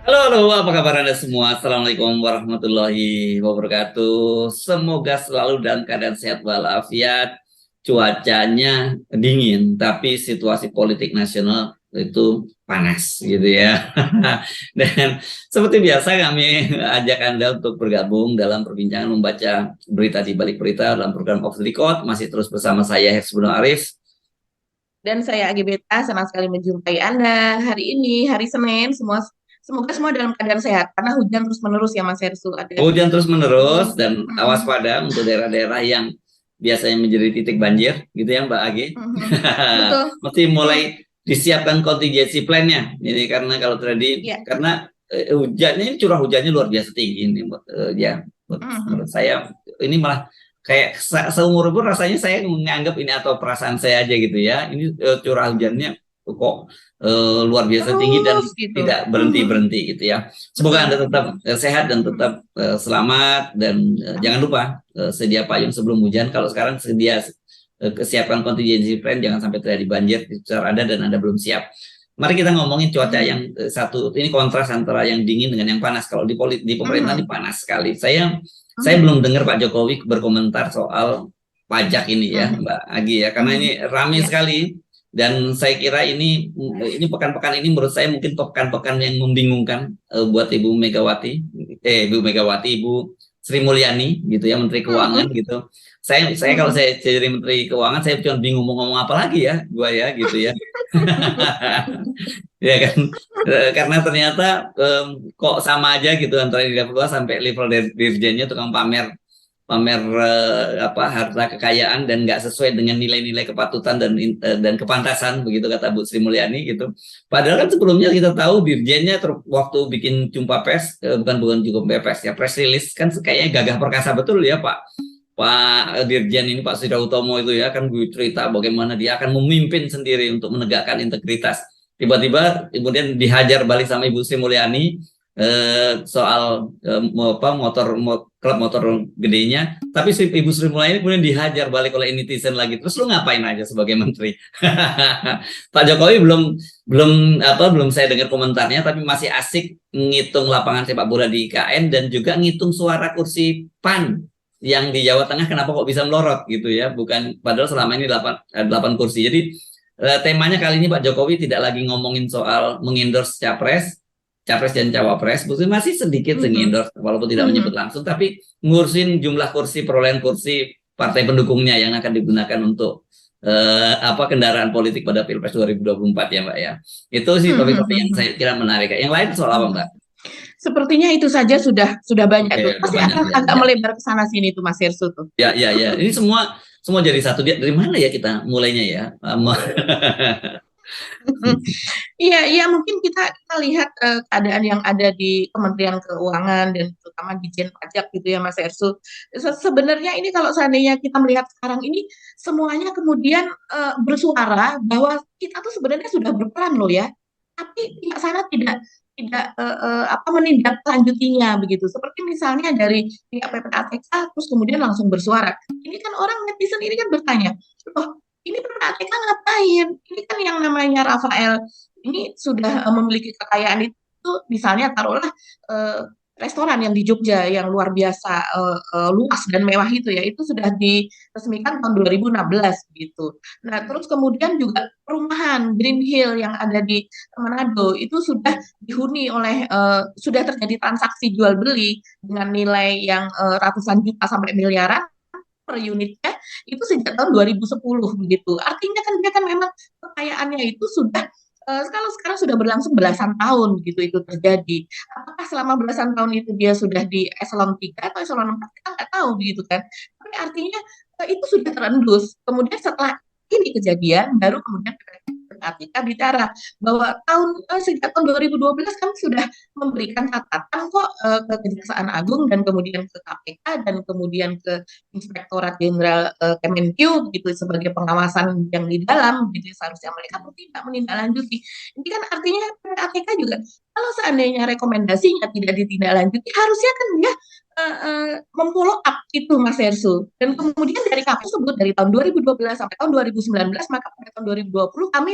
Halo, halo, apa kabar Anda semua? Assalamualaikum warahmatullahi wabarakatuh. Semoga selalu dalam keadaan sehat walafiat. Cuacanya dingin, tapi situasi politik nasional itu panas gitu ya. Dan seperti biasa kami ajak Anda untuk bergabung dalam perbincangan membaca berita di balik berita dalam program Off the Record. Masih terus bersama saya Hersbunul Arif. Dan saya Agebeta, senang sekali menjumpai Anda hari ini, hari Senin. Semoga semua dalam keadaan sehat, karena hujan terus-menerus ya Mas Hersu. Ada Hujan terus menerus dan awas mm, pada untuk daerah-daerah yang biasanya menjadi titik banjir, gitu ya Mbak Agi. betul, Mesti betul, mulai disiapkan contingency plan-nya. Ini karena kalau terjadi, ya. karena hujannya ini curah hujannya luar biasa tinggi ini, ya. Menurut Mhm. saya ini malah kayak seumur umur rasanya saya menganggap ini atau perasaan saya aja gitu ya. Ini curah hujannya kok luar biasa tinggi dan Terus gitu. tidak berhenti berhenti gitu ya. Semoga Anda Betul, tetap betul. sehat dan tetap selamat dan jangan Amin. lupa sedia payung sebelum hujan. Kalau sekarang sedia kesiapan contingency plan jangan sampai terjadi banjir di sekitar Anda dan Anda belum siap. Mari kita ngomongin cuaca Mhm. yang satu ini kontras antara yang dingin dengan yang panas. Kalau di pemerintahan ini Mhm. panas sekali. Saya Mhm. belum dengar Pak Jokowi berkomentar soal pajak ini ya, Mhm. Mbak Agi ya, karena ini Mhm. ramai Ya. sekali dan saya kira ini pekan-pekan ini menurut saya mungkin pekan-pekan yang membingungkan buat Ibu Megawati, Ibu Sri Mulyani gitu ya, Menteri Keuangan Mhm. gitu. Saya kalau Mhm. saya jadi Menteri Keuangan saya cuma bingung mau ngomong apa lagi ya, gua ya gitu ya. Ya kan. Karena ternyata kok sama aja gitu antara di level 2 sampai level dirjennya tukang pamer pamer apa harta kekayaan dan nggak sesuai dengan nilai-nilai kepatutan dan kepantasan begitu kata Bu Sri Mulyani gitu. Padahal kan sebelumnya kita tahu dirjennya waktu bikin jumpa pers bukan jumpa pers ya press release kan kayaknya gagah perkasa betul ya Pak Dirjen ini Pak Sudha Utomo itu ya kan gue cerita bagaimana dia akan memimpin sendiri untuk menegakkan integritas. Tiba-tiba kemudian dihajar balik sama Ibu Sri Mulyani soal klub motor gedenya, tapi si Ibu Sri Mulyani kemudian dihajar balik oleh netizen lagi. Terus lu ngapain aja sebagai menteri? Pak Jokowi belum belum belum saya dengar komentarnya, tapi masih asik ngitung lapangan sepak bola di IKN dan juga ngitung suara kursi PAN yang di Jawa Tengah kenapa kok bisa melorot gitu ya, bukan padahal selama ini 8 kursi. Jadi temanya kali ini Pak Jokowi tidak lagi ngomongin soal mengendorse capres dan cawapres, masih sedikit Mhm. mengendorse walaupun tidak menyebut Mhm. langsung, tapi ngurusin jumlah kursi, perolehan kursi partai pendukungnya yang akan digunakan untuk kendaraan politik pada Pilpres 2024 ya Mbak ya. Itu sih topik-topik yang Mhm. saya kira menarik. Yang lain soal apa Mbak? Mhm. Sepertinya itu saja sudah banyak Oke, tuh. udah Pasti banyak akan ya. agak Ya. melebar ke sana sini tuh Mas Hersu tuh. Ya, ya, ya. Ini semua semua jadi satu. Dia dari mana ya kita mulainya ya? Iya, iya mungkin kita lihat keadaan yang ada di Kementerian Keuangan dan terutama di Dijen Pajak gitu ya Mas Ersu. Sebenarnya ini kalau seandainya kita melihat sekarang ini semuanya kemudian bersuara bahwa kita tuh sebenarnya sudah berperan loh ya, tapi pihak sana tidak tidak apa menindaklanjutinya begitu. Seperti misalnya dari pihak PPATK terus kemudian langsung bersuara. Ini kan orang netizen ini kan bertanya, loh ini PPATK ngapain? Ini kan yang namanya Rafael ini sudah memiliki kekayaan itu misalnya taruhlah uh, restoran yang di Jogja yang luar biasa luas dan mewah itu ya itu sudah diresmikan tahun 2016 gitu. Nah, terus kemudian juga perumahan Green Hill yang ada di Manado itu sudah dihuni oleh sudah terjadi transaksi jual beli dengan nilai yang ratusan juta sampai miliaran per unitnya itu sejak tahun 2010 begitu. Artinya kan dia kan memang kekayaannya itu sudah kalau sekarang sudah berlangsung belasan tahun gitu itu terjadi. Apakah selama belasan tahun itu dia sudah di eselon 3 atau eselon 4 kita nggak tahu begitu kan. Tapi artinya itu sudah terendus. Kemudian setelah ini kejadian baru kemudian ketika bicara bahwa sejak tahun 2012 kami sudah memberikan catatan kok ke Kejaksaan Agung dan kemudian ke KPK dan kemudian ke Inspektorat Jenderal Kemenkyu gitu sebagai pengawasan yang di dalam gitu seharusnya mereka pun tidak menindaklanjuti. Ini kan artinya KPK juga kalau seandainya rekomendasinya tidak ditindaklanjuti harusnya kan dia memfollow up itu Mas Ersu. Dan kemudian dari kami tersebut dari tahun 2012 sampai tahun 2019 maka pada tahun 2020 kami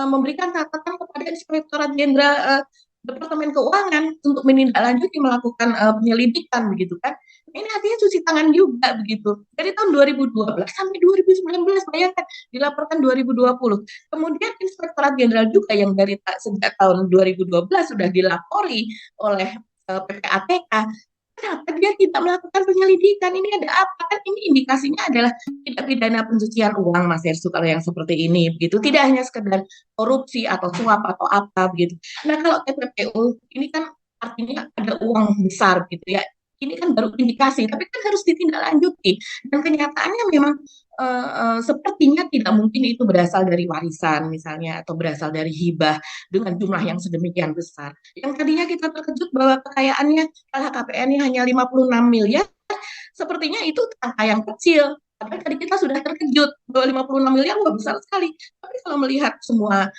memberikan catatan kepada Inspektorat Jenderal Departemen Keuangan untuk menindaklanjuti melakukan penyelidikan begitu kan. Ini artinya cuci tangan juga begitu. Dari tahun 2012 sampai 2019 bayangkan dilaporkan 2020. Kemudian Inspektorat Jenderal juga yang dari sejak tahun 2012 sudah dilapori oleh PPATK. Kenapa dia tidak melakukan penyelidikan? Ini ada apa? Kan ini indikasinya adalah tindak pidana pencucian uang, Mas Hersu, kalau yang seperti ini begitu. Tidak hanya sekedar korupsi atau suap atau apa begitu. Nah, kalau TPPU ini kan artinya ada uang besar gitu ya. Ini kan baru indikasi, tapi kan harus ditindaklanjuti. Dan kenyataannya memang sepertinya tidak mungkin itu berasal dari warisan misalnya atau berasal dari hibah dengan jumlah yang sedemikian besar. Yang tadinya kita terkejut bahwa kekayaannya LHKPN-nya hanya 56 miliar, sepertinya itu angka yang kecil. Tapi tadi kita sudah terkejut bahwa 56 miliar wah besar sekali. Tapi kalau melihat semua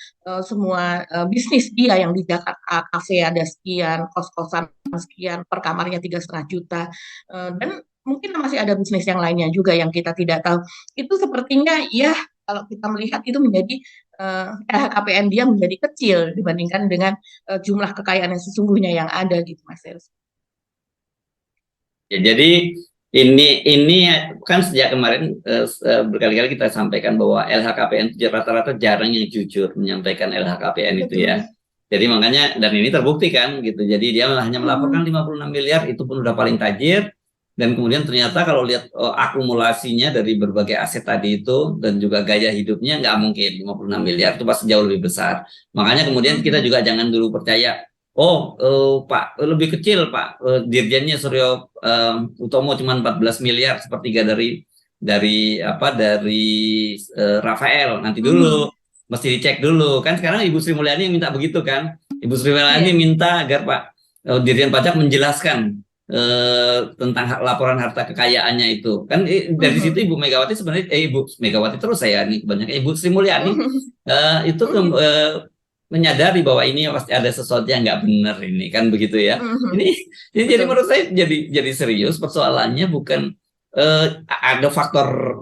bisnis dia yang di Jakarta, kafe ada sekian, kos-kosan sekian, per kamarnya 3,5 juta, dan mungkin masih ada bisnis yang lainnya juga yang kita tidak tahu. Itu sepertinya ya kalau kita melihat itu menjadi LHKPN dia menjadi kecil dibandingkan dengan jumlah kekayaan yang sesungguhnya yang ada gitu, Mas Eros. Ya, jadi ini kan sejak kemarin berkali-kali kita sampaikan bahwa LHKPN rata-rata jarang yang jujur menyampaikan LHKPN itu ya. Jadi makanya, dan ini terbukti kan gitu. Jadi dia hanya melaporkan 56 miliar, itu pun udah paling tajir. Dan kemudian ternyata kalau lihat akumulasinya dari berbagai aset tadi itu dan juga gaya hidupnya, nggak mungkin 56 miliar, itu pasti jauh lebih besar. Makanya kemudian kita juga jangan dulu percaya, Pak, lebih kecil Pak, Dirjennya Suryo Utomo cuma 14 miliar, sepertiga dari Rafael. Nanti dulu mesti dicek dulu. Kan sekarang Ibu Sri Mulyani minta begitu kan. Ibu Sri Mulyani minta agar Pak Dirjen Pajak menjelaskan tentang laporan harta kekayaannya itu. Kan dari situ Ibu Megawati sebenarnya Ibu Megawati terus saya nih banyak Ibu Sri Mulyani itu menyadari bahwa ini pasti ada sesuatu yang nggak benar ini kan begitu ya. Ini jadi menurut saya jadi serius persoalannya, bukan ada faktor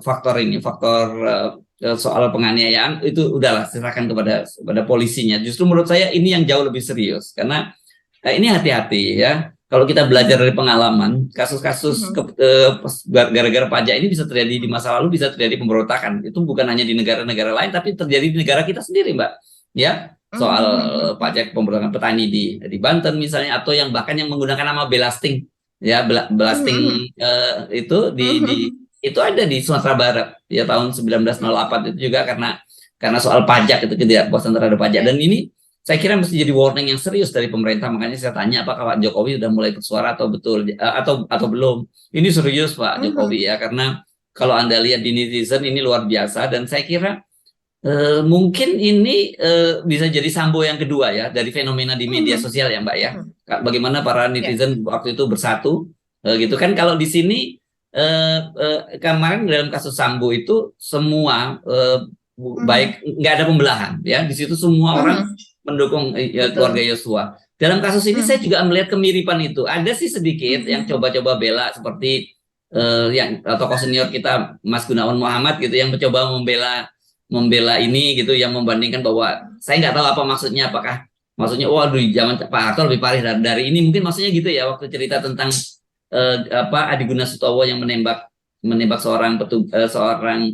soal penganiayaan itu udahlah serahkan kepada polisinya. Justru menurut saya ini yang jauh lebih serius karena ini hati-hati ya. Kalau kita belajar dari pengalaman, kasus-kasus gara-gara pajak ini bisa terjadi di masa lalu, bisa terjadi pemberontakan. Itu bukan hanya di negara-negara lain, tapi terjadi di negara kita sendiri, Mbak. Ya, soal pajak pemberontakan petani di Banten misalnya, atau yang bahkan yang menggunakan nama belasting, ya belasting itu itu ada di Sumatera Barat ya tahun 1908 itu juga karena soal pajak itu ketidakpuasan terhadap pajak. Dan ini saya kira mesti jadi warning yang serius dari pemerintah. Makanya saya tanya apakah Pak Jokowi sudah mulai bersuara atau betul atau belum. Ini serius Pak Jokowi ya, karena kalau Anda lihat di netizen ini luar biasa, dan saya kira mungkin ini bisa jadi Sambo yang kedua ya dari fenomena di media sosial ya Mbak ya. Bagaimana para netizen waktu itu bersatu gitu kan. Kalau di sini kemarin dalam kasus Sambo itu semua baik, nggak ada pembelahan ya. Di situ semua orang mendukung keluarga Yosua. Dalam kasus ini saya juga melihat kemiripan itu. Ada sih sedikit yang coba-coba bela, seperti yang tokoh senior kita Mas Gunawan Muhammad gitu yang mencoba membela ini gitu, yang membandingkan bahwa saya nggak tahu apa maksudnya, apakah maksudnya waduh zaman Pak Harto lebih parah dari ini, mungkin maksudnya gitu ya, waktu cerita tentang Adiguna Sutowo yang menembak seorang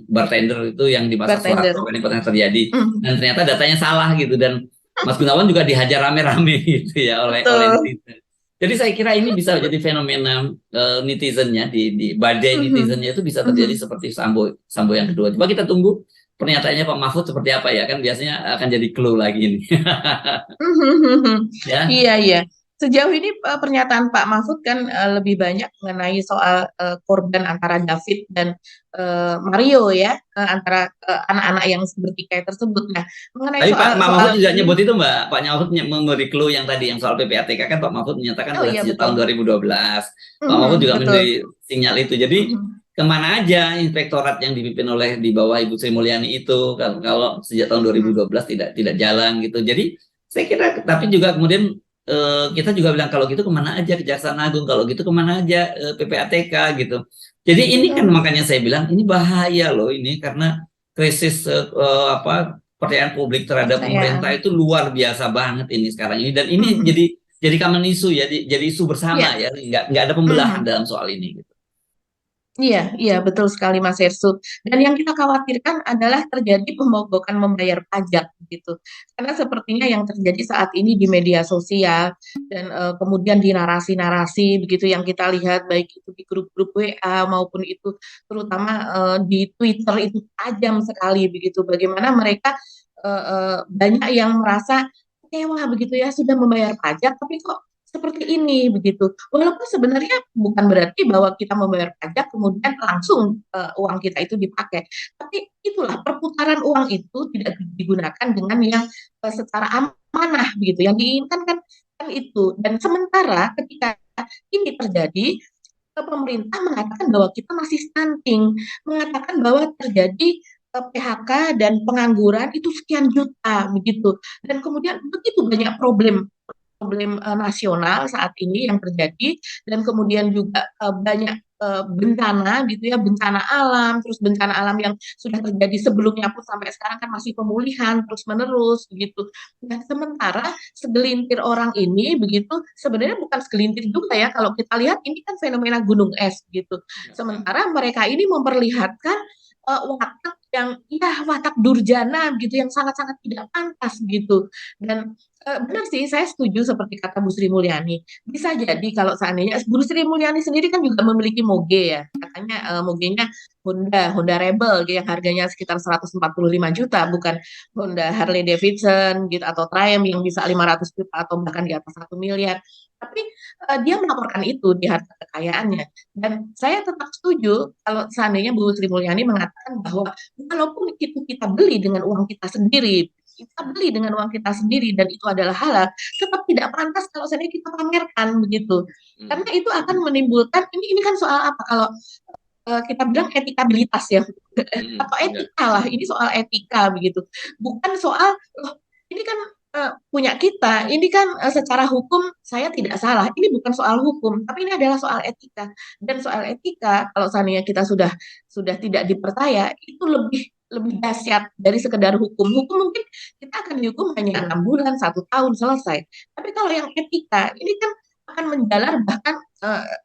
bartender itu yang di masa Soeharto, ini pernah terjadi, dan ternyata datanya salah gitu, dan Mas Gunawan juga dihajar rame-rame gitu ya oleh netizen. Jadi saya kira ini bisa jadi fenomena netizennya di badai netizennya itu bisa terjadi seperti Sambo yang kedua. Coba kita tunggu pernyataannya Pak Mahfud seperti apa ya, kan biasanya akan jadi clue lagi ini. Ya? Iya. Sejauh ini pernyataan Pak Mahfud kan lebih banyak mengenai soal korban antara David dan Mario ya, antara anak-anak yang bertikai tersebut. Nah, mengenai tapi Pak Mahfud juga nyebut itu Mbak, Pak Mahfud memberi clue yang tadi yang soal PPATK kan Pak Mahfud menyatakan sejak tahun 2012. Pak Mahfud juga memberi sinyal itu. Jadi kemana aja inspektorat yang dipimpin di bawah Ibu Sri Mulyani itu kalau sejak tahun 2012 tidak jalan gitu. Jadi saya kira, tapi juga kemudian kita juga bilang kalau gitu kemana aja Kejaksaan Agung, kalau gitu kemana aja PPATK gitu. Jadi ini kan makanya saya bilang ini bahaya loh ini, karena krisis kepercayaan publik terhadap pemerintah Kepercayaan. itu luar biasa banget ini sekarang ini, dan ini Mhm. jadi common issue ya, jadi isu bersama Iya. ya, nggak ada pembelahan Mhm. dalam soal ini gitu. Iya, iya betul sekali Mas Ersu. Dan yang kita khawatirkan adalah terjadi pemogokan membayar pajak gitu. Karena sepertinya yang terjadi saat ini di media sosial dan kemudian di narasi-narasi begitu yang kita lihat baik itu di grup-grup WA maupun itu terutama di Twitter itu tajam sekali begitu. Bagaimana mereka banyak yang merasa kecewa begitu ya sudah membayar pajak tapi kok seperti ini begitu. Walaupun sebenarnya bukan berarti bahwa kita membayar pajak kemudian langsung uang kita itu dipakai. Tapi itulah perputaran uang itu tidak digunakan dengan yang secara amanah begitu. Yang diinginkan kan itu. Dan sementara ketika ini terjadi, pemerintah mengatakan bahwa kita masih stunting, mengatakan bahwa terjadi PHK dan pengangguran itu sekian juta begitu. Dan kemudian begitu banyak problem nasional saat ini yang terjadi dan kemudian juga banyak bencana gitu ya, bencana alam, terus bencana alam yang sudah terjadi sebelumnya pun sampai sekarang kan masih pemulihan terus menerus begitu. Dan sementara segelintir orang ini begitu sebenarnya bukan segelintir juga ya, kalau kita lihat ini kan fenomena gunung es gitu. Sementara mereka ini memperlihatkan watak yang ya watak durjana gitu yang sangat-sangat tidak pantas gitu. Dan benar sih, saya setuju seperti kata Bu Sri Mulyani. Bisa jadi kalau seandainya Bu Sri Mulyani sendiri kan juga memiliki moge ya. Katanya mogenya Honda Rebel yang harganya sekitar 145 juta, bukan Honda Harley Davidson gitu atau Triumph yang bisa 500 juta atau bahkan di atas 1 miliar. Tapi dia melaporkan itu di harta kekayaannya. Dan saya tetap setuju kalau seandainya Bu Sri Mulyani mengatakan bahwa walaupun itu kita beli dengan uang kita sendiri, kita beli dengan uang kita sendiri dan itu adalah halal, tetap tidak pantas kalau seandainya kita pamerkan begitu. Karena Hmm. itu akan menimbulkan ini kan soal apa kalau kita bilang etikabilitas ya atau Ya. etika lah, ini soal etika begitu. Bukan soal loh, ini kan punya kita, ini kan secara hukum saya tidak salah. Ini bukan soal hukum, tapi ini adalah soal etika. Dan soal etika kalau seandainya kita sudah tidak dipercaya, itu lebih lebih dahsyat dari sekedar hukum. Hukum mungkin kita akan dihukum hanya 6 bulan, 1 tahun selesai. Tapi kalau yang etika, ini kan akan menjalar bahkan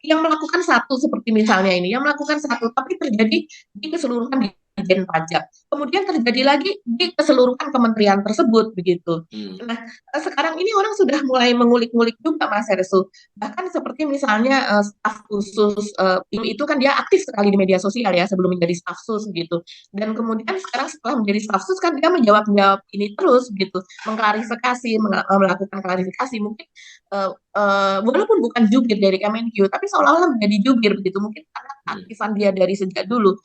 yang melakukan satu seperti misalnya ini, yang melakukan satu tapi terjadi di keseluruhan Dijen Pajak. Kemudian terjadi lagi di keseluruhan kementerian tersebut begitu. Hmm. Nah, sekarang ini orang sudah mulai mengulik-ngulik juga Mas Hersu. Bahkan seperti misalnya staf khusus tim itu kan dia aktif sekali di media sosial ya sebelum menjadi staf sus gitu. Dan kemudian sekarang setelah menjadi staf sus kan dia menjawab ini terus gitu, mengklarifikasi, melakukan klarifikasi mungkin walaupun bukan jubir dari Kemenkyu, tapi seolah-olah menjadi jubir begitu. Mungkin karena aktifan dia dari sejak dulu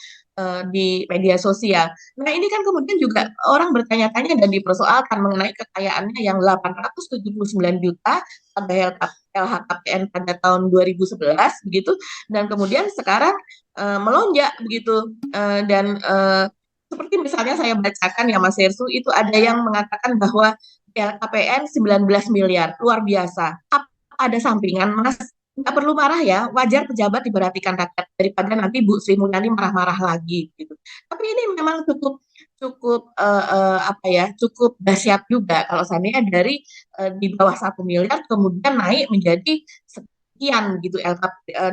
di media sosial. Nah ini kan kemudian juga orang bertanya-tanya dan dipersoalkan mengenai kekayaannya yang 879 juta pada LHKPN pada tahun 2011 begitu, dan kemudian sekarang melonjak begitu. Dan seperti misalnya saya bacakan ya Mas Hersu, itu ada yang mengatakan bahwa LKPN 19 miliar, luar biasa. Ada sampingan Mas, nggak perlu marah ya, wajar pejabat diperhatikan rakyat daripada nanti Bu Sri Mulyani marah-marah lagi gitu. Tapi ini memang cukup cukup apa ya, cukup dahsyat juga kalau seandainya dari di bawah 1 miliar kemudian naik menjadi sekian gitu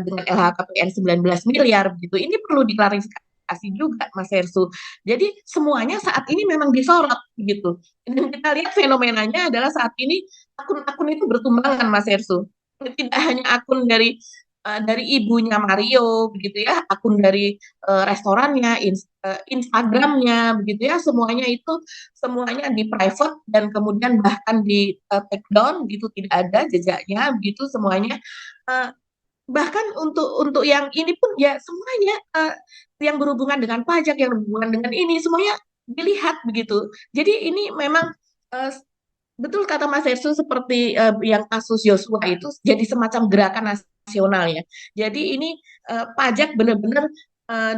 dengan LHKPN 19 miliar gitu. Ini perlu diklarifikasi juga Mas Hersu. Jadi semuanya saat ini memang disorot gitu. Dan kita lihat fenomenanya adalah saat ini akun-akun itu bertumbangan Mas Hersu. Tidak hanya akun dari ibunya Mario begitu ya, akun dari restorannya, Instagramnya begitu ya, semuanya di private dan kemudian bahkan di take down gitu, tidak ada jejaknya begitu semuanya. Uh, Bahkan untuk yang ini pun ya semuanya yang berhubungan dengan pajak, yang berhubungan dengan ini semuanya dilihat begitu. Jadi ini memang uh, betul kata Mas Ersu seperti yang kasus Yosua itu jadi semacam gerakan nasional ya. Jadi ini pajak benar-benar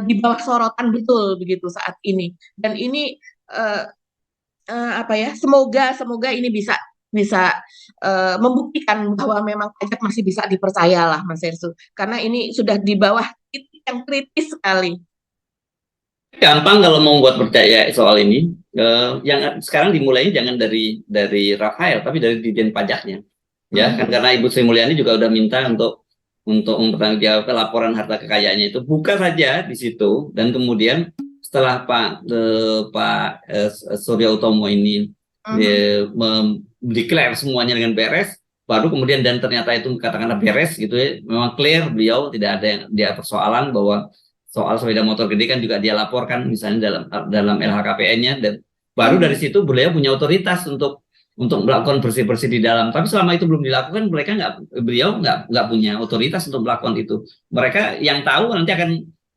di bawah sorotan betul begitu saat ini. Dan ini uh, apa ya? Semoga semoga ini bisa bisa membuktikan bahwa memang pajak masih bisa dipercaya lah Mas Ersu. Karena ini sudah di bawah titik yang kritis sekali. Gampang kalau mau buat percaya soal ini. yang sekarang dimulai jangan dari Rafael, tapi dari Ditjen Pajaknya. Ya, kan karena Ibu Sri Mulyani juga udah minta untuk mempertanggungjawabkan laporan harta kekayaannya itu, buka saja di situ, dan kemudian setelah Pak Surya Utomo ini declare semuanya dengan beres, baru kemudian dan ternyata itu katakanlah beres gitu ya, memang clear, beliau tidak ada yang dia persoalan bahwa soal sepeda motor gede kan juga dia laporkan misalnya dalam LHKPN-nya, dan baru dari situ beliau punya otoritas untuk melakukan bersih-bersih di dalam. Tapi selama itu belum dilakukan, beliau nggak punya otoritas untuk melakukan itu. Mereka yang tahu nanti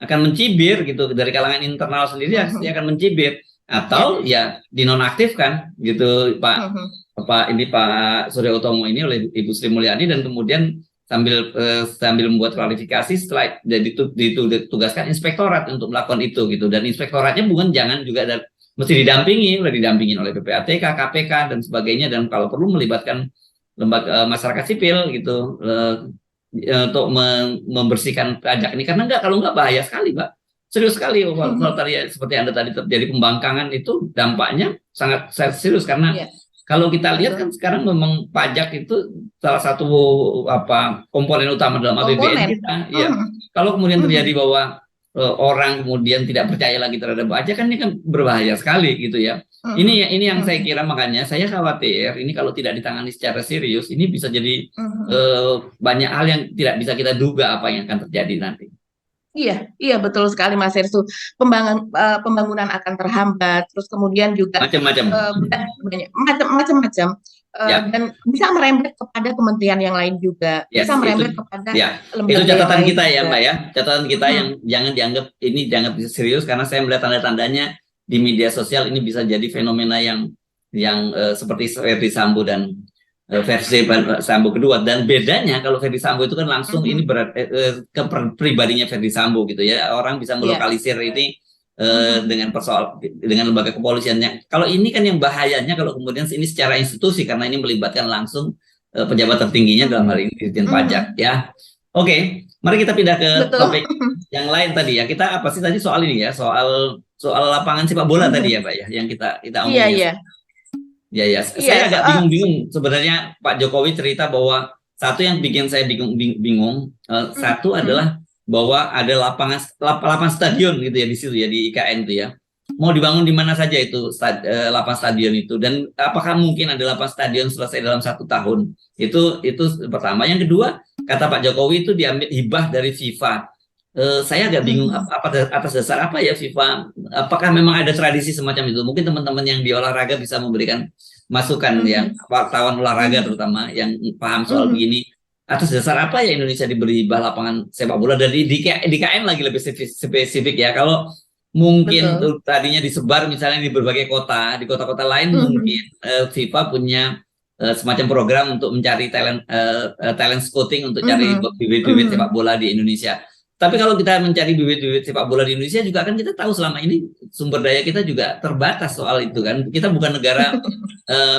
akan mencibir gitu, dari kalangan internal sendiri dia akan mencibir, atau ya dinonaktifkan gitu Pak Surya Utomo ini oleh Ibu Sri Mulyani, dan kemudian sambil membuat klarifikasi setelah jadi ditugaskan inspektorat untuk melakukan itu gitu, dan inspektoratnya jangan juga mesti didampingin oleh PPATK, KPK dan sebagainya, dan kalau perlu melibatkan lembaga masyarakat sipil gitu untuk membersihkan pajak ini, karena kalau nggak bahaya sekali, Pak. Serius sekali kalau tadi seperti Anda tadi terjadi pembangkangan, itu dampaknya sangat serius, karena kalau kita lihat kan sekarang memang pajak itu salah satu komponen utama dalam APBN kita. Iya. Kalau kemudian terjadi bahwa orang kemudian tidak percaya lagi terhadap pajak, kan ini kan berbahaya sekali gitu ya. Ini yang saya kira, makanya saya khawatir ini kalau tidak ditangani secara serius, ini bisa jadi banyak hal yang tidak bisa kita duga apa yang akan terjadi nanti. Iya, betul sekali Mas Ersu. Pembangunan akan terhambat, terus kemudian juga macam-macam, dan bisa merembet kepada kementerian yang lain juga, bisa merembet kepada lembaga. Itu catatan kita ya, Mbak ya, catatan kita yang jangan dianggap serius, karena saya melihat tanda-tandanya di media sosial ini bisa jadi fenomena yang seperti Ferdy Sambo dan versi Sambo kedua. Dan bedanya kalau Ferdy Sambo itu kan langsung ini ke pribadinya Ferdy Sambo gitu ya, orang bisa melokalisir ini dengan lembaga kepolisiannya. Kalau ini kan yang bahayanya kalau kemudian ini secara institusi, karena ini melibatkan langsung pejabat tertingginya dalam hal ini Dirjen Pajak ya. Oke, mari kita pindah ke topik yang lain tadi ya. Kita apa sih tadi soal ini ya, soal lapangan sepak bola tadi ya, Pak ya, yang kita omongin. Ya. Saya agak bingung sebenarnya. Pak Jokowi cerita bahwa satu yang bikin saya bingung, satu adalah bahwa ada lapangan stadion gitu ya di situ ya, di IKN itu ya. Mau dibangun di mana saja itu lapangan stadion itu, dan apakah mungkin ada lapangan stadion selesai dalam 1 tahun? Itu pertama. Yang kedua, kata Pak Jokowi itu diambil hibah dari FIFA. Saya agak bingung atas dasar apa ya FIFA? Apakah memang ada tradisi semacam itu? Mungkin teman-teman yang di olahraga bisa memberikan masukan ya, wartawan olahraga terutama yang paham soal begini. Atas dasar apa ya Indonesia diberi hibah lapangan sepak bola, dan di KN lagi lebih spesifik ya. Kalau mungkin tadinya disebar misalnya di berbagai kota, di kota-kota lain mungkin FIFA punya semacam program untuk mencari talent scouting untuk cari bibit-bibit sepak bola di Indonesia. Tapi kalau kita mencari bibit-bibit sepak bola di Indonesia juga kan kita tahu selama ini sumber daya kita juga terbatas soal itu kan. Kita bukan negara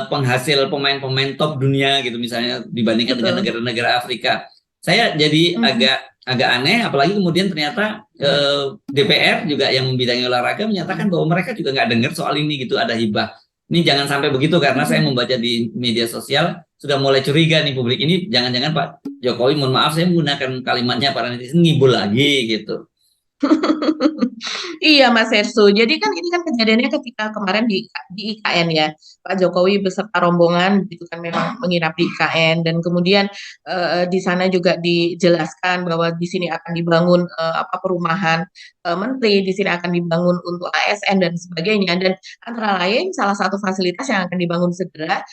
penghasil pemain-pemain top dunia gitu misalnya dibandingkan dengan negara-negara Afrika. Saya jadi agak aneh, apalagi kemudian ternyata DPR juga yang membidangi olahraga menyatakan bahwa mereka juga nggak dengar soal ini gitu, ada hibah. Ini jangan sampai begitu, karena saya membaca di media sosial sudah mulai curiga nih publik ini, jangan-jangan Pak Jokowi, mohon maaf saya menggunakan kalimatnya para netizen, ngibul lagi gitu. Iya Mas Ersu, jadi kan ini kan kejadiannya ketika kemarin di IKN ya, Pak Jokowi beserta rombongan gitu kan memang menginap di IKN, dan kemudian di sana juga dijelaskan bahwa di sini akan dibangun perumahan menteri, di sini akan dibangun untuk ASN dan sebagainya, dan antara lain salah satu fasilitas yang akan dibangun segera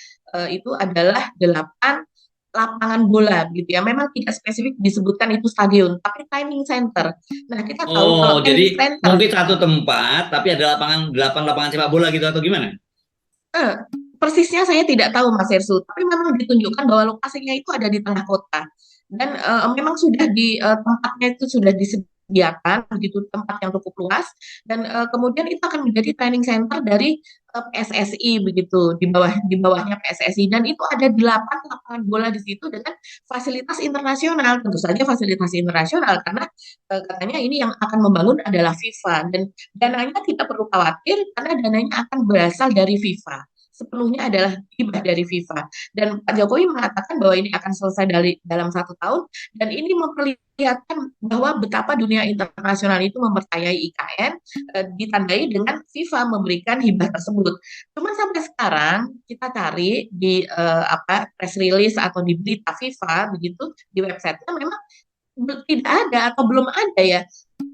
itu adalah 8 lapangan bola gitu ya. Memang tidak spesifik disebutkan itu stadion, tapi training center. Nah, kita tahu kalau jadi mungkin satu tempat tapi ada 8 lapangan sepak bola gitu atau gimana? Persisnya saya tidak tahu Mas Ersu, tapi memang ditunjukkan bahwa lokasinya itu ada di tengah kota. Dan memang sudah tempatnya itu sudah disediakan kegiatan begitu, tempat yang cukup luas dan kemudian itu akan menjadi training center dari PSSI begitu, di bawahnya PSSI, dan itu ada 8 lapangan bola di situ dengan fasilitas internasional, tentu saja fasilitas internasional karena katanya ini yang akan membangun adalah FIFA, dan dananya tidak perlu khawatir karena dananya akan berasal dari FIFA. Sepenuhnya adalah hibah dari FIFA. Dan Pak Jokowi mengatakan bahwa ini akan selesai dalam 1 tahun, dan ini memperlihatkan bahwa betapa dunia internasional itu mempercayai IKN, ditandai dengan FIFA memberikan hibah tersebut. Cuma sampai sekarang kita cari di press release atau di berita FIFA begitu di websitenya, memang tidak ada atau belum ada ya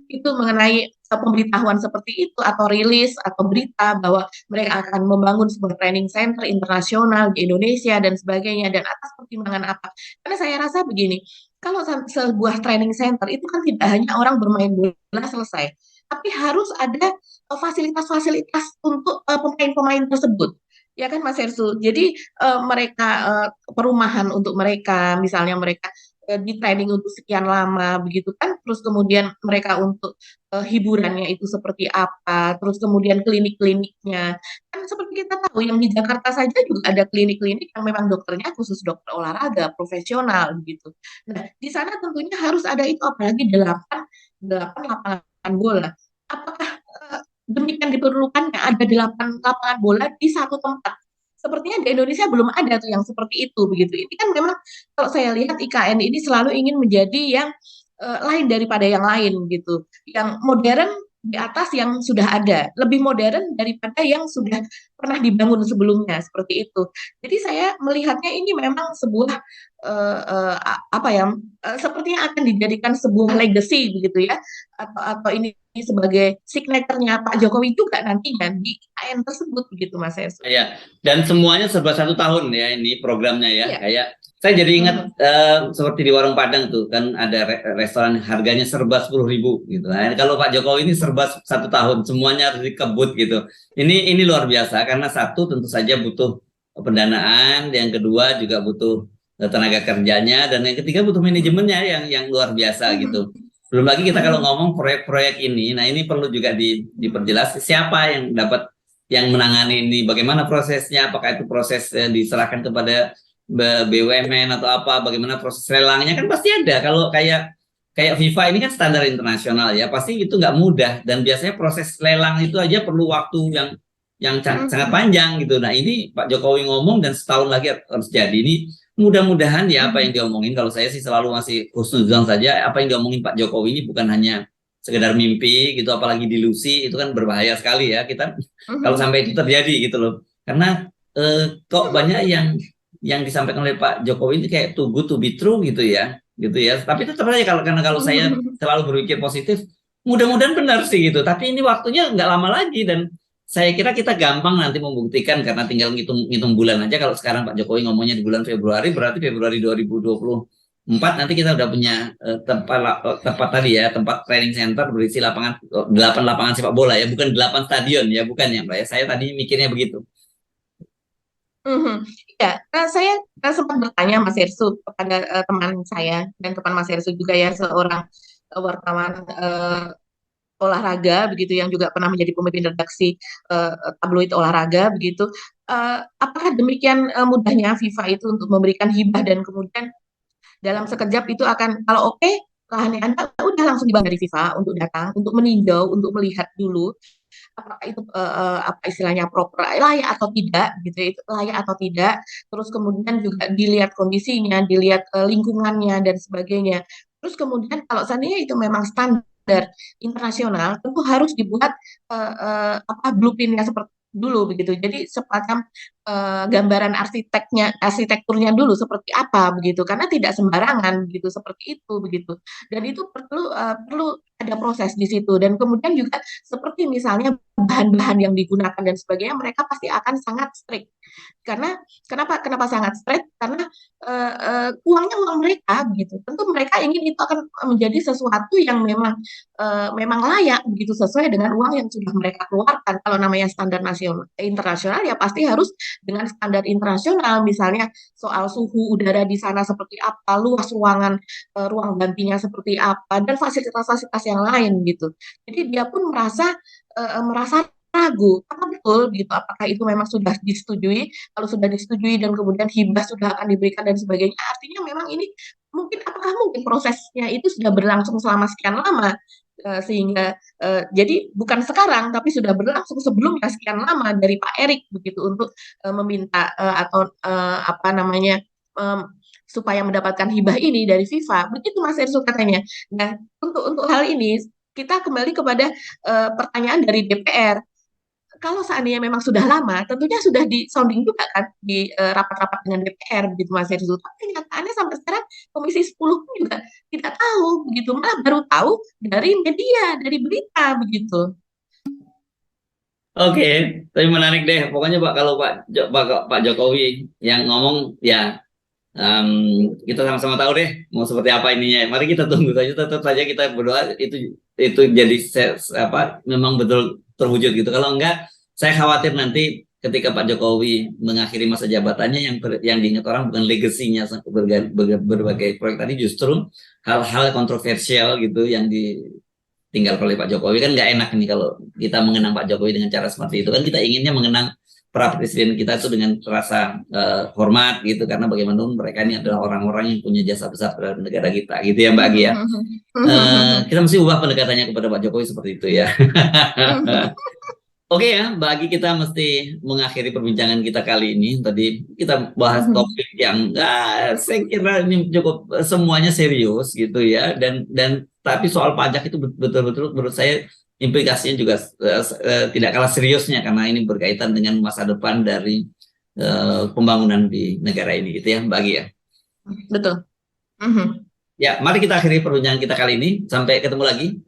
itu mengenai pemberitahuan seperti itu atau rilis atau berita bahwa mereka akan membangun sebuah training center internasional di Indonesia dan sebagainya, dan atas pertimbangan apa. Karena saya rasa begini, kalau sebuah training center itu kan tidak hanya orang bermain bola selesai, tapi harus ada fasilitas-fasilitas untuk pemain-pemain tersebut. Ya kan Mas Ersu. Jadi mereka perumahan untuk mereka, misalnya mereka di training untuk sekian lama begitu kan, terus kemudian mereka untuk hiburannya itu seperti apa, terus kemudian klinik-kliniknya kan seperti kita tahu yang di Jakarta saja juga ada klinik-klinik yang memang dokternya khusus dokter olahraga profesional begitu. Nah di sana tentunya harus ada itu, apalagi delapan delapan lapangan bola. Apakah demikian diperlukannya ada 8 lapangan bola di satu tempat? Sepertinya di Indonesia belum ada tuh yang seperti itu begitu. Ini kan memang kalau saya lihat IKN ini selalu ingin menjadi yang lain daripada yang lain gitu, yang modern di atas yang sudah ada, lebih modern daripada yang sudah pernah dibangun sebelumnya seperti itu. Jadi saya melihatnya ini memang sebuah apa ya, sepertinya akan dijadikan sebuah legacy begitu ya, atau ini sebagai signaturenya Pak Jokowi juga nantinya di IKN tersebut begitu Mas Yesus. Ya, dan semuanya serba 1 tahun ya ini programnya ya. Iya. Kayak saya jadi ingat seperti di warung Padang tuh kan ada restoran harganya serba 10.000 gitu. Nah, kalau Pak Jokowi ini serba 1 tahun, semuanya harus dikebut gitu. Ini luar biasa karena satu tentu saja butuh pendanaan, yang kedua juga butuh tenaga kerjanya, dan yang ketiga butuh manajemennya yang luar biasa gitu. Belum lagi kita kalau ngomong proyek-proyek ini, nah ini perlu juga diperjelas siapa yang dapat, yang menangani ini, bagaimana prosesnya, apakah itu proses diserahkan kepada BUMN atau apa, bagaimana proses lelangnya, kan pasti ada. Kalau kayak FIFA ini kan standar internasional ya, pasti itu nggak mudah, dan biasanya proses lelang itu aja perlu waktu yang sangat panjang gitu. Nah ini Pak Jokowi ngomong dan setahun lagi harus jadi. Ini mudah-mudahan ya apa yang diomongin, kalau saya sih selalu masih husnuzon saja, apa yang diomongin Pak Jokowi ini bukan hanya sekedar mimpi gitu, apalagi dilusi, itu kan berbahaya sekali ya kita kalau sampai itu terjadi gitu loh. Karena kok banyak yang disampaikan oleh Pak Jokowi ini kayak too good to be true gitu ya. Tapi tetap aja karena kalau saya selalu berpikir positif, mudah-mudahan benar sih gitu. Tapi ini waktunya nggak lama lagi, dan saya kira kita gampang nanti membuktikan karena tinggal ngitung bulan aja. Kalau sekarang Pak Jokowi ngomongnya di bulan Februari, berarti Februari 2024 nanti kita udah punya tempat tadi ya, tempat training center berisi 8 lapangan sepak bola ya, bukan 8 stadion ya, bukan ya Mbak ya. Saya tadi mikirnya begitu. Ya, saya sempat bertanya Mas Ersu kepada teman saya dan teman Mas Ersu juga ya, seorang wartawan olahraga begitu yang juga pernah menjadi pemimpin redaksi tabloid olahraga begitu. Apakah demikian mudahnya FIFA itu untuk memberikan hibah dan kemudian dalam sekejap itu akan, kalau oke, lahannya Anda udah langsung dibayar dari FIFA untuk datang, untuk meninjau, untuk melihat dulu apakah itu apa istilahnya proper, layak atau tidak gitu ya, itu layak atau tidak, terus kemudian juga dilihat kondisinya, dilihat lingkungannya dan sebagainya. Terus kemudian kalau seandainya itu memang standar internasional, tentu harus dibuat apa blueprintnya seperti dulu begitu. Jadi semacam gambaran arsitekturnya dulu seperti apa begitu, karena tidak sembarangan begitu, seperti itu begitu. Dan itu perlu ada proses di situ, dan kemudian juga seperti misalnya bahan-bahan yang digunakan dan sebagainya, mereka pasti akan sangat strict Karena kenapa sangat stres? Karena uangnya uang mereka gitu. Tentu mereka ingin itu akan menjadi sesuatu yang memang layak begitu sesuai dengan uang yang sudah mereka keluarkan. Kalau namanya standar nasional internasional ya pasti harus dengan standar internasional. Misalnya soal suhu udara di sana seperti apa, luas ruangan ruang gantinya seperti apa, dan fasilitas-fasilitas yang lain gitu. Jadi dia pun merasa ragu, apa betul gitu, apakah itu memang sudah disetujui, kalau sudah disetujui dan kemudian hibah sudah akan diberikan dan sebagainya, artinya memang ini apakah mungkin prosesnya itu sudah berlangsung selama sekian lama, sehingga jadi bukan sekarang tapi sudah berlangsung sebelumnya sekian lama dari Pak Erik begitu untuk meminta atau apa namanya supaya mendapatkan hibah ini dari FIFA begitu Mas Ersu katanya. Nah untuk hal ini kita kembali kepada pertanyaan dari DPR, kalau seandainya memang sudah lama, tentunya sudah di sounding juga kan di rapat-rapat dengan DPR begitu Mas Herzul. Tapi kenyataannya sampai sekarang Komisi 10 pun juga tidak tahu begitu, malah baru tahu dari media, dari berita begitu. Oke, tapi menarik deh. Pokoknya Pak, kalau Pak Jokowi yang ngomong ya, em, kita sama-sama tahu deh mau seperti apa ininya. Mari kita tunggu saja. Tetap saja kita berdoa itu jadi apa memang betul terwujud gitu. Kalau enggak, saya khawatir nanti ketika Pak Jokowi mengakhiri masa jabatannya yang diingat orang bukan legasinya berbagai proyek tadi, justru hal-hal kontroversial gitu yang tinggal oleh Pak Jokowi. Kan nggak enak nih kalau kita mengenang Pak Jokowi dengan cara seperti itu. Kan kita inginnya mengenang para presiden kita itu dengan rasa hormat gitu, karena bagaimanapun mereka ini adalah orang-orang yang punya jasa besar terhadap negara kita gitu ya Mbak Agi ya. Kita mesti ubah pendekatannya kepada Pak Jokowi seperti itu ya. Oke ya, bagi kita mesti mengakhiri perbincangan kita kali ini. Tadi kita bahas topik yang saya kira ini cukup semuanya serius gitu ya. Dan tapi soal pajak itu betul-betul menurut saya implikasinya juga tidak kalah seriusnya, karena ini berkaitan dengan masa depan dari pembangunan di negara ini gitu ya, Mbak Agi ya. Betul. Ya, mari kita akhiri perbincangan kita kali ini. Sampai ketemu lagi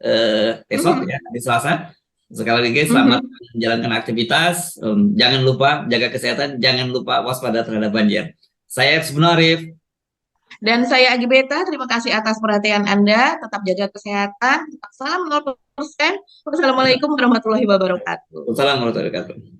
esok ya, di Selasa. Sekali lagi selamat menjalankan aktivitas. Jangan lupa jaga kesehatan, jangan lupa waspada terhadap banjir. Saya Subnu Arif. Dan saya Agi Beta, terima kasih atas perhatian Anda. Tetap jaga kesehatan, tetap salam 0%. Wassalamualaikum warahmatullahi wabarakatuh. Wassalamualaikum warahmatullahi wabarakatuh.